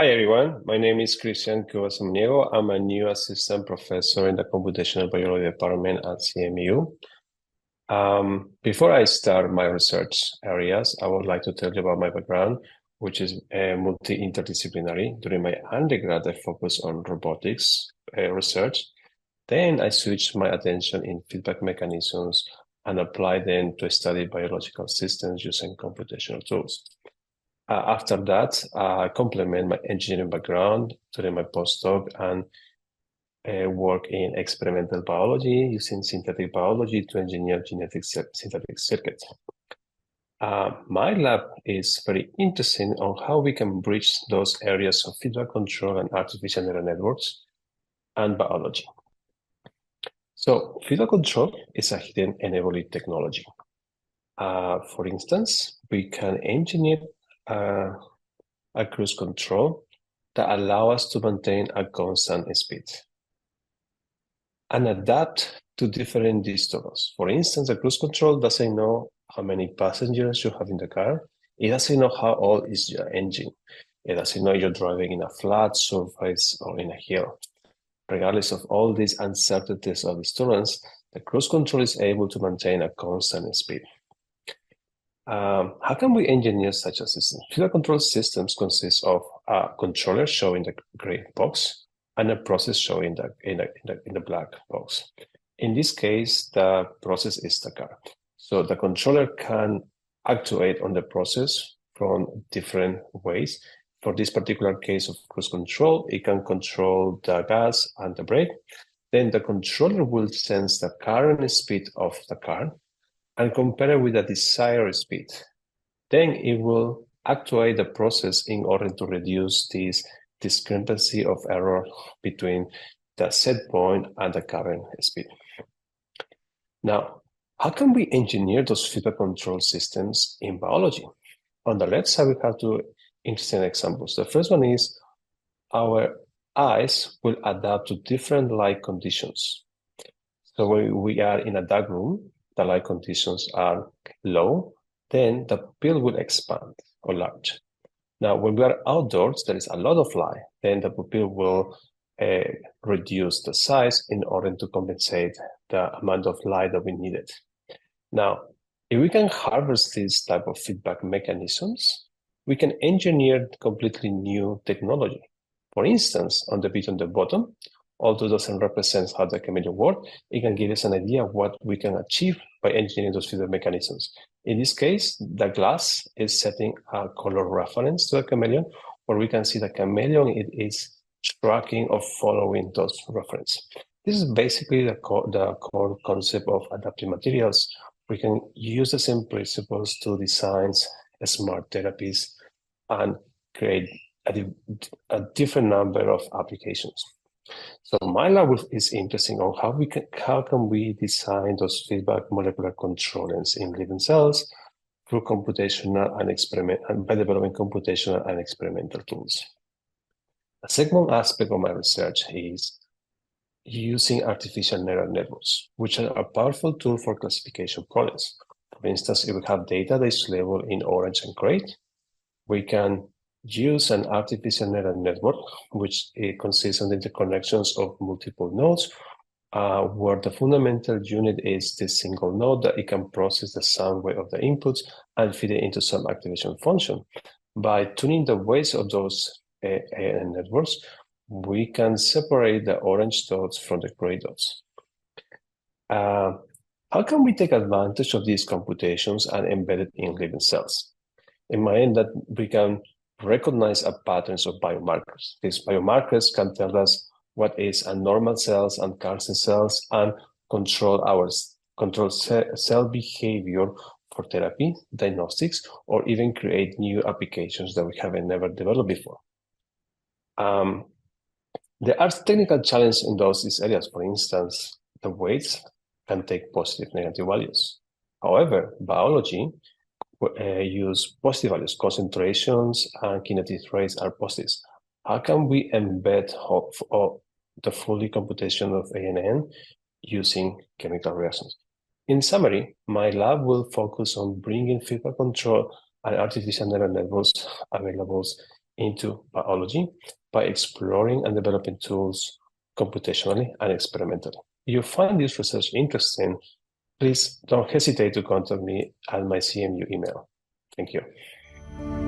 Hi everyone, my name is Cuba-Samaniego. I'm a new assistant professor in the Computational Biology department at CMU. Before I start my research areas, I would like to tell you about my background, which is multi-interdisciplinary. During my undergrad, I focused on robotics research. Then I switched my attention in feedback mechanisms and applied them to study biological systems using computational tools. After that, I complement my engineering background during my postdoc and work in experimental biology using synthetic biology to engineer synthetic circuits. My lab is very interesting on how we can bridge those areas of feedback control and artificial neural networks and biology. So feedback control is a hidden enabling technology. For instance, we can engineer a cruise control that allow us to maintain a constant speed and adapt to different disturbance. For instance, the cruise control doesn't know how many passengers you have in the car. It doesn't know how old is your engine. It doesn't know you're driving in a flat surface or in a hill. Regardless of all these uncertainties or disturbance, the cruise control is able to maintain a constant speed. How can we engineer such a system? Feedback control systems consist of a controller showing the gray box and a process showing in the black box. In this case, the process is the car. So the controller can actuate on the process from different ways. For this particular case of cruise control, it can control the gas and the brake. Then the controller will sense the current speed of the car and compare it with the desired speed. Then it will actuate the process in order to reduce this discrepancy of error between the set point and the current speed. Now, how can we engineer those feedback control systems in biology? On the left side, we have two interesting examples. The first one is our eyes will adapt to different light conditions. So when we are in a dark room, the light conditions are low, then the pupil will expand or large. Now, when we are outdoors, there is a lot of light, then the pupil will reduce the size in order to compensate the amount of light that we needed. Now, if we can harvest this type of feedback mechanisms, we can engineer completely new technology. For instance, on the bit on the bottom, although it doesn't represent how the chameleon works, it can give us an idea of what we can achieve by engineering those feedback mechanisms. In this case, the glass is setting a color reference to the chameleon, where we can see the chameleon it is tracking or following those references. This is basically the core concept of adaptive materials. We can use the same principles to design smart therapies and create a different number of applications. So my lab is interesting on how can we design those feedback molecular controllers in living cells through computational and by developing computational and experimental tools. The second aspect of my research is using artificial neural networks, which are a powerful tool for classification problems. For instance, if we have data that is labeled in orange and gray, we can use an artificial neural network, which consists of the interconnections of multiple nodes, where the fundamental unit is this single node that it can process the sound wave of the inputs and feed it into some activation function. By tuning the weights of those networks, we can separate the orange dots from the gray dots. How can we take advantage of these computations and embed it in living cells? In my end, that we can recognize patterns of biomarkers. These biomarkers can tell us what is a normal cells and cancer cells and control cell behavior for therapy, diagnostics, or even create new applications that we haven't never developed before. There are technical challenges in these areas. For instance, the weights can take positive, negative values. However, biology use positive values, concentrations and kinetic rates are positives. How can we embed the fully computation of ANN using chemical reactions? In summary, my lab will focus on bringing feedback control and artificial neural networks available into biology by exploring and developing tools computationally and experimentally. If you find this research interesting, please don't hesitate to contact me at my CMU email. Thank you.